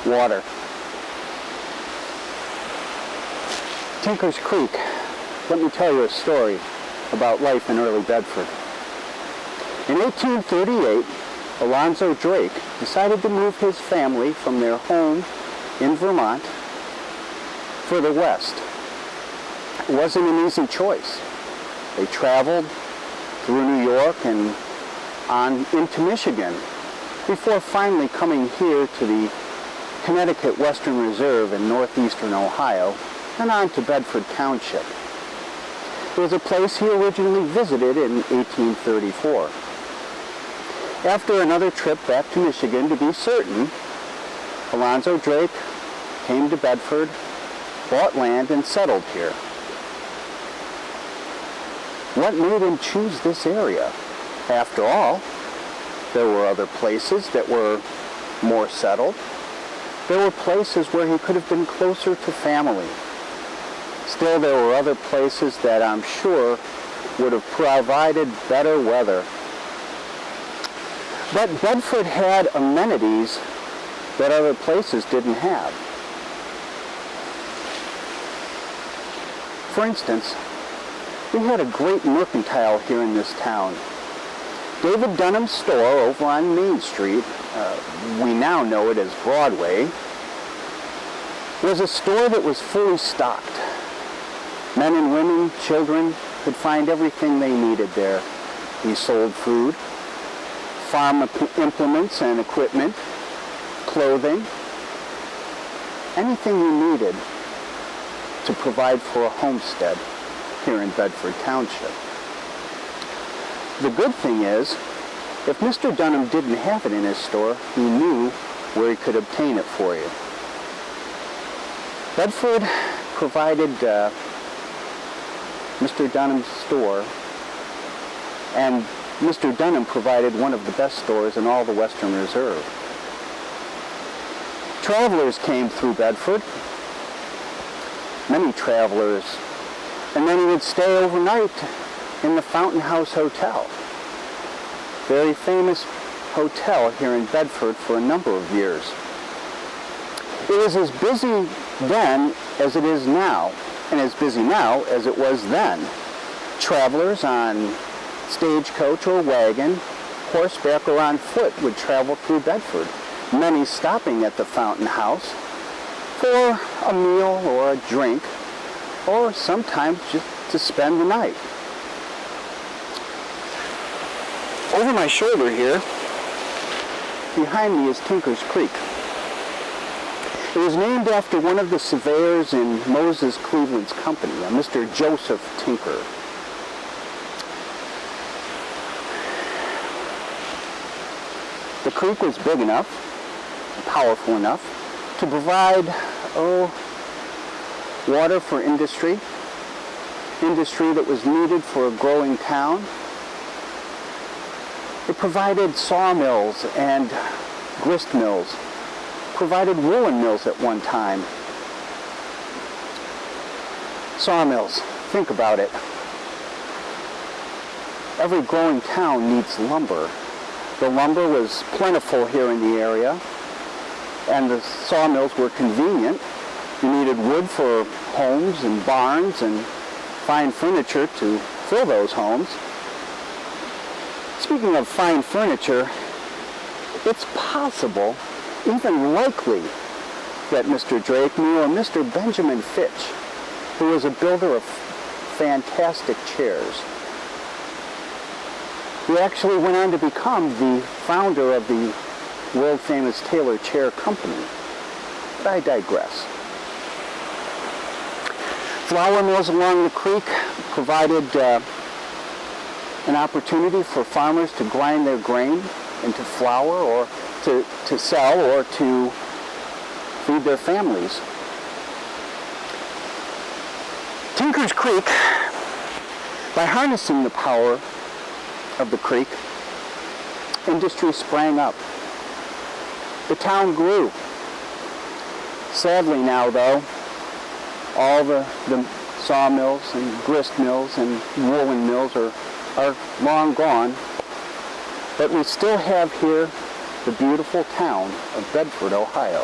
water. Tinker's Creek, let me tell you a story about life in early Bedford. In 1838, Alanzo Drake decided to move his family from their home in Vermont further west. It wasn't an easy choice. They traveled through New York and on into Michigan before finally coming here to the Connecticut Western Reserve in northeastern Ohio and on to Bedford Township. It was a place he originally visited in 1834. After another trip back to Michigan to be certain, Alanzo Drake came to Bedford, bought land, and settled here. What made him choose this area? After all, there were other places that were more settled. There were places where he could have been closer to family. Still, there were other places that I'm sure would have provided better weather. But Bedford had amenities that other places didn't have. For instance, we had a great mercantile here in this town. David Dunham's store over on Main Street, we now know it as Broadway, was a store that was fully stocked. Men and women, children could find everything they needed there. He sold food, farm implements and equipment, clothing, anything you needed to provide for a homestead here in Bedford Township. The good thing is, if Mr. Dunham didn't have it in his store, he knew where he could obtain it for you. Bedford provided Mr. Dunham's store, and Mr. Dunham provided one of the best stores in all the Western Reserve. Travelers came through Bedford, many travelers, and then he would stay overnight in the Fountain House Hotel, very famous hotel here in Bedford for a number of years. It was as busy then as it is now, and as busy now as it was then. Travelers on stagecoach or wagon, horseback or on foot would travel through Bedford, many stopping at the Fountain House for a meal or a drink, or sometimes just to spend the night. Over my shoulder here, behind me is Tinker's Creek. It was named after one of the surveyors in Moses Cleveland's company, a Mr. Joseph Tinker. The creek was big enough, powerful enough, to provide, water for industry that was needed for a growing town. It provided sawmills and grist mills, provided woolen mills at one time. Sawmills, think about it. Every growing town needs lumber. The lumber was plentiful here in the area, and the sawmills were convenient. You needed wood for homes and barns and fine furniture to fill those homes. Speaking of fine furniture, it's possible, even likely, that Mr. Drake knew a Mr. Benjamin Fitch, who was a builder of fantastic chairs. He actually went on to become the founder of the world-famous Taylor Chair Company. But I digress. Flour mills along the creek provided an opportunity for farmers to grind their grain into flour or to sell or to feed their families. Tinker's Creek, by harnessing the power of the creek, industry sprang up. The town grew. Sadly now, though, all the sawmills and grist mills and woolen mills are long gone, but we still have here the beautiful town of Bedford, Ohio.